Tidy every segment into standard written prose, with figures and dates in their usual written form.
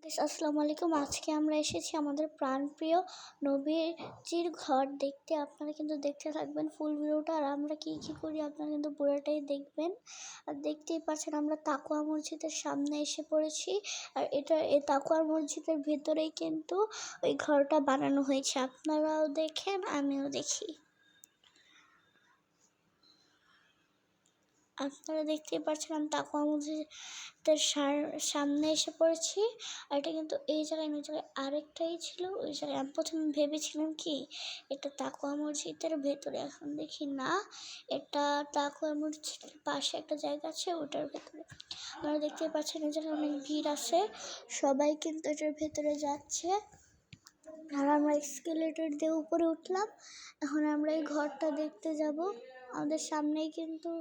আসসালামু আলাইকুম। আজকে আমরা এসেছি আমাদের প্রাণপ্রিয় নবীজির ঘর দেখতে। আপনারা কিন্তু দেখতে থাকবেন ফুল ভিডিওটা, আর আমরা কী কী করি আপনারা কিন্তু পুরোটাই দেখবেন। আর দেখতেই পাচ্ছেন আমরা তাকওয়া মসজিদের সামনে এসে পড়েছি। আর এই তাকওয়া মসজিদের ভেতরেই কিন্তু ওই ঘরটা বানানো হয়েছে। আপনারাও দেখেন, আমিও দেখি। আপনারা দেখতেই পাচ্ছেন আমি তাকওয়া মসজিদের সামনে এসে পড়েছি। আর এটা কিন্তু এই জায়গায় ওই জায়গায় আরেকটাই ছিল। ওই জায়গায় আমি প্রথমে ভেবেছিলাম কি এটা তাকওয়া মসজিদের ভেতরে, এখন দেখি না, এটা তাকওয়া মসজিদের পাশে একটা জায়গা আছে ওটার ভেতরে। আপনারা দেখতেই পাচ্ছেন এই জায়গায় অনেক ভিড় আছে, সবাই কিন্তু এটার ভেতরে যাচ্ছে। আর আমরা এক্সকেলেটর দিয়ে উপরে উঠলাম। এখন আমরা এই ঘরটা দেখতে যাব। আমাদের সামনেই কিন্তু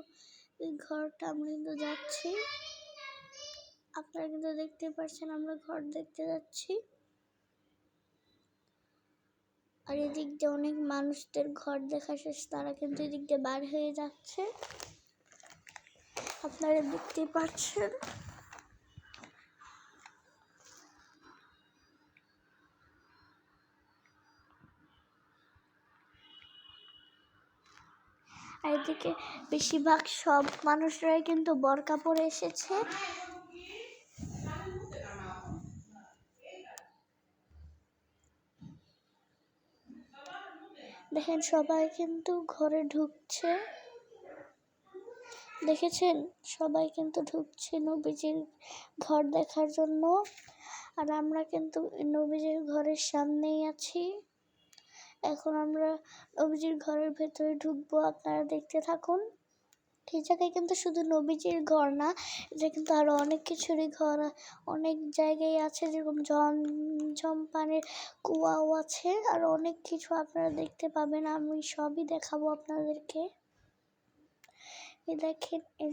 এই ঘরটা, আমরা কিন্তু যাচ্ছি। আপনারা কিন্তু দেখতে পাচ্ছেন আমরা ঘর দেখতে যাচ্ছি। আর এদিক দিয়ে অনেক মানুষদের ঘর দেখা শেষ, তারা কিন্তু এদিক দিয়ে বার হয়ে যাচ্ছে। আপনারা দেখতে পাচ্ছেন। আর এদিকে বেশিরভাগ সব মানুষরাই কিন্তু বোরকা পরে এসেছে। দেখেন সবাই কিন্তু ঘরে ঢুকছে, দেখেছেন সবাই কিন্তু ঢুকছে নবীজির ঘর দেখার জন্য। আর আমরা কিন্তু নবীজির ঘরের সামনেই আছি। এখন আমরা নবীজির ঘরের ভেতরে ঢুকবো, আপনারা দেখতে থাকুন। এই জায়গায় কিন্তু শুধু নবীজির ঘর না, এটা কিন্তু আরো অনেক কিছুরই ঘর অনেক জায়গায় আছে, যেরকম ঝমঝম পানির কুয়াও আছে, আর অনেক কিছু আপনারা দেখতে পাবেন। আমি সবই দেখাবো আপনাদেরকে। এই দেখেন এই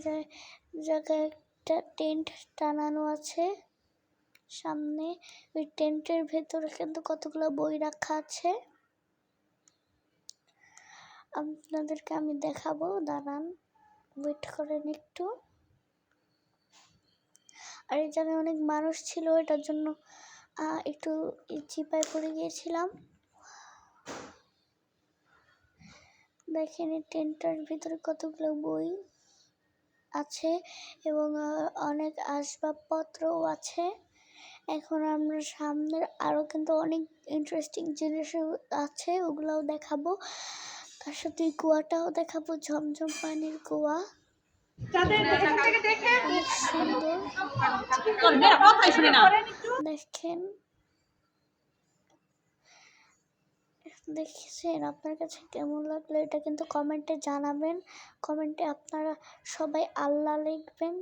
জায়গায় একটা টেন্ট টানানো আছে সামনে। ওই টেন্টের ভেতরে কিন্তু কতগুলো বই রাখা আছে, আপনাদেরকে আমি দেখাবো, দাঁড়ান, ওয়েট করেন একটু। আর এই জায়গায় অনেক মানুষ ছিল, এটার জন্য একটু চিপায় পড়ে গিয়েছিলাম। দেখেন এই টেন্টের ভিতরে কতগুলো বই আছে এবং অনেক আসবাবপত্রও আছে। এখন আমরা সামনের আরও কিন্তু অনেক ইন্টারেস্টিং জিনিস আছে, ওগুলোও দেখাবো। তার সাথে কুয়াটাও দেখাবো, ঝমঝম পানির কুয়া, অনেক সুন্দর। দেখেন দেখেছেন, আপনার কাছে কেমন লাগলো এটা কিন্তু কমেন্টে জানাবেন। কমেন্টে আপনারা সবাই আল্লাহ লিখবেন।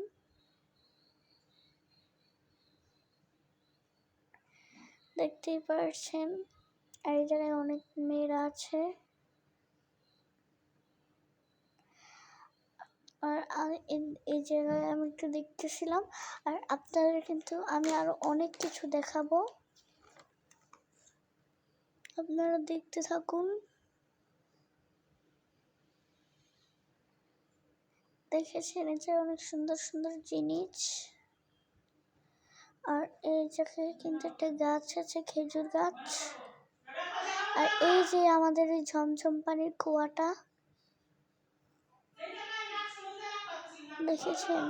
দেখতেই পাচ্ছেন আর এই জায়গায় অনেক মেয়েরা আছে। আর এই জায়গায় আমি একটু দেখতেছিলাম, আর আপনাদের কিন্তু আমি আরো অনেক কিছু দেখাবো, আপনারা দেখতে থাকুন। দেখেছেন এই যে অনেক সুন্দর সুন্দর জিনিস। আর এই জায়গায় কিন্তু একটা গাছ আছে, খেজুর গাছ। আর এই যে আমাদের এই ঝমঝম পানির কুয়াটা, দেখেছেন।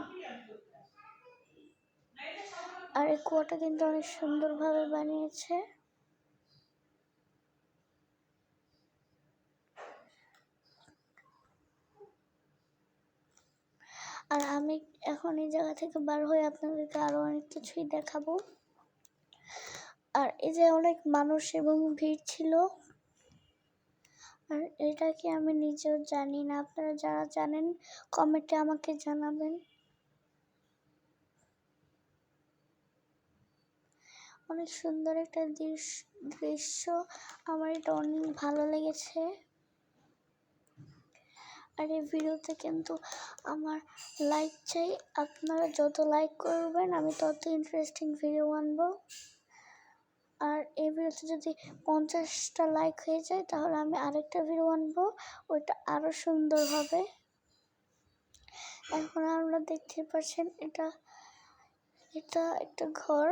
আর এই কুয়াটা কিন্তু অনেক সুন্দরভাবে বানিয়েছে। আর আমি এখন এই জায়গা থেকে বার হয়ে আপনাদেরকে আরো অনেক কিছুই দেখাবো। আর এই যে অনেক মানুষ এবং ভিড় ছিল, আর এটা কি আমি নিজেও জানি না, আপনারা যারা জানেন কমেন্টে আমাকে জানাবেন। অনেক সুন্দর একটা দৃশ্য, আমার এটা অনেক ভালো লেগেছে। আর এই ভিডিওতে কিন্তু আমার লাইক চাই, আপনারা যত লাইক করবেন আমি তত ইন্টারেস্টিং ভিডিও আনবো। আর এই ভিডিওতে যদি 50টা লাইক হয়ে যায় তাহলে আমি আরেকটা ভিডিও আনবো, ওইটা আরো সুন্দর হবে। এখন আমরা দেখতে পাচ্ছেন এটা একটা ঘর।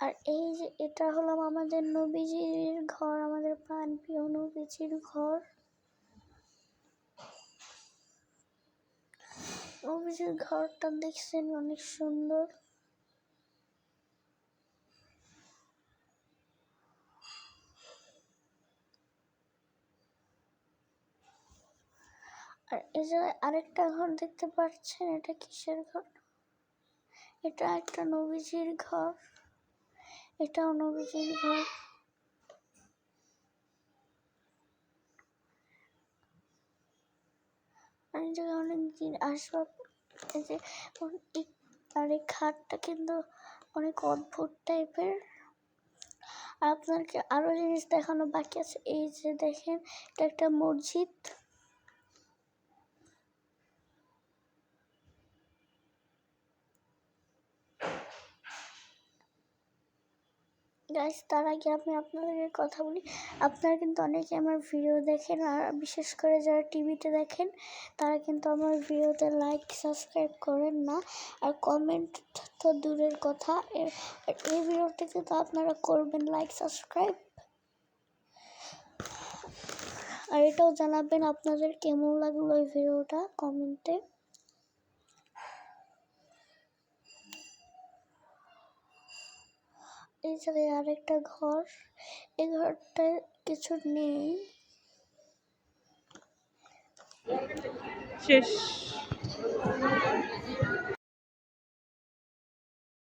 আর এই যে এটা হলো আমাদের নবীজির ঘর, আমাদের প্রাণপ্রিয় নবীজির ঘর। নবীজির ঘরটা দেখছেন অনেক সুন্দর। আর এই যে আরেকটা ঘর দেখতে পাচ্ছেন, এটা কিসের ঘর? এটা একটা নবীজির ঘর, এটাও নবীজির ঘর। আর এই জায়গায় অনেক আসবাব, এই যে আর এই খাটটা কিন্তু অনেক অদ্ভুত টাইপের। আপনাকে আরো জিনিস দেখানো বাকি আছে। এই যে দেখেন, এটা একটা মসজিদ। গাইস, তার আগে আমি আপনাদেরকে কথা বলি, আপনারা কিন্তু অনেকে আমার ভিডিও দেখেন, আর বিশেষ করে যারা টিভিতে দেখেন তারা কিন্তু আমার ভিডিওতে লাইক সাবস্ক্রাইব করেন না, আর কমেন্ট তো দূরের কথা, এই ভিডিওতে কিন্তু আপনারা করবেন লাইক সাবস্ক্রাইব। আর এটাও জানাবেন আপনাদের কেমন লাগলো এই ভিডিওটা কমেন্টে। এই জায়গায় আরেকটা ঘর, এই ঘরটায় কিছু নেই। শেষ।